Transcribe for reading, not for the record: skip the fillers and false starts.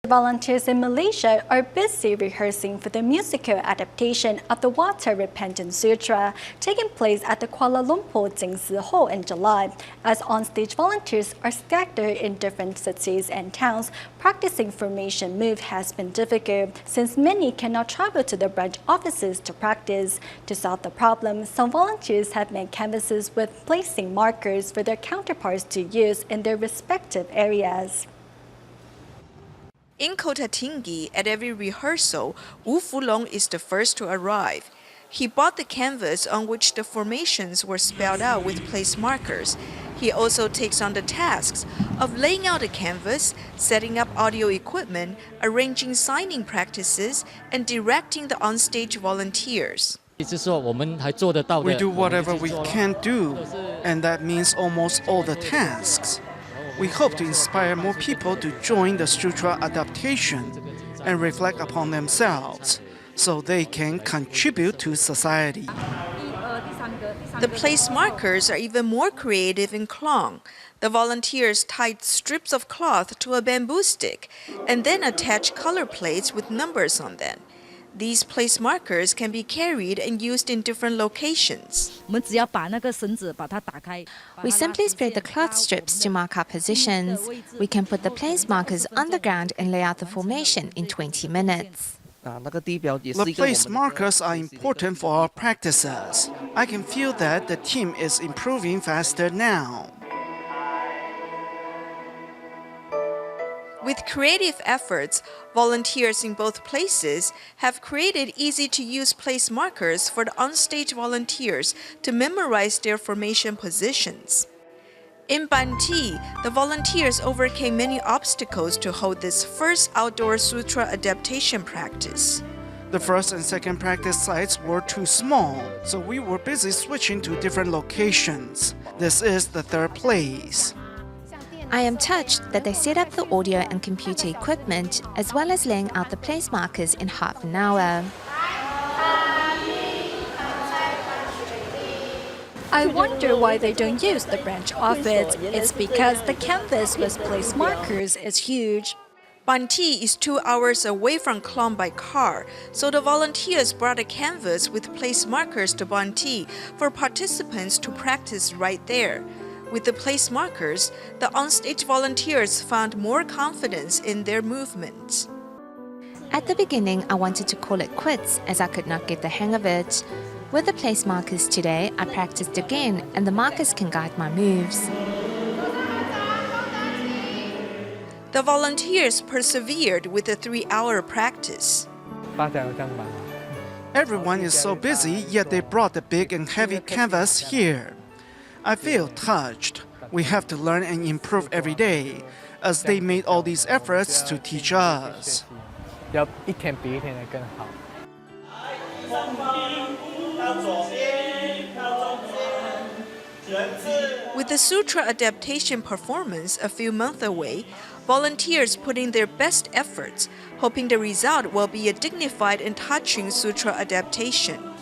Volunteers in Malaysia are busy rehearsing for the musical adaptation of the Water Repentance Sutra, taking place at the Kuala Lumpur Jing Hall in July. As on-stage volunteers are scattered in different cities and towns, practicing formation move has been difficult since many cannot travel to the branch offices to practice. To solve the problem, some volunteers have made canvases with placing markers for their counterparts to use in their respective areas. In Kota Tinggi, at every rehearsal, Wu Fulong is the first to arrive. He bought the canvas on which the formations were spelled out with place markers. He also takes on the tasks of laying out a canvas, setting up audio equipment, arranging signing practices, and directing the onstage volunteers. We do whatever we can do, and that means almost all the tasks. We hope to inspire more people to join the Sutra adaptation and reflect upon themselves so they can contribute to society. The place markers are even more creative in Klong. The volunteers tied strips of cloth to a bamboo stick and then attach color plates with numbers on them. These place markers can be carried and used in different locations. We simply spread the cloth strips to mark our positions. We can put the place markers on the ground and lay out the formation in 20 minutes. The place markers are important for our practices. I can feel that the team is improving faster now. With creative efforts, volunteers in both places have created easy-to-use place markers for the onstage volunteers to memorize their formation positions. In Banti, the volunteers overcame many obstacles to hold this first outdoor sutra adaptation practice. The first and second practice sites were too small, so we were busy switching to different locations. This is the third place. I am touched that they set up the audio and computer equipment as well as laying out the place markers in half an hour. I wonder why they don't use the branch office. It's because the canvas with place markers is huge. Banti is 2 hours away from Klong by car, so the volunteers brought a canvas with place markers to Banti for participants to practice right there. With the place markers, the onstage volunteers found more confidence in their movements. At the beginning, I wanted to call it quits as I could not get the hang of it. With the place markers today, I practiced again and the markers can guide my moves. The volunteers persevered with the 3-hour practice. Everyone is so busy, yet they brought the big and heavy canvas here. I feel touched. We have to learn and improve every day, as they made all these efforts to teach us. With the Sutra adaptation performance a few months away, volunteers put in their best efforts, hoping the result will be a dignified and touching Sutra adaptation.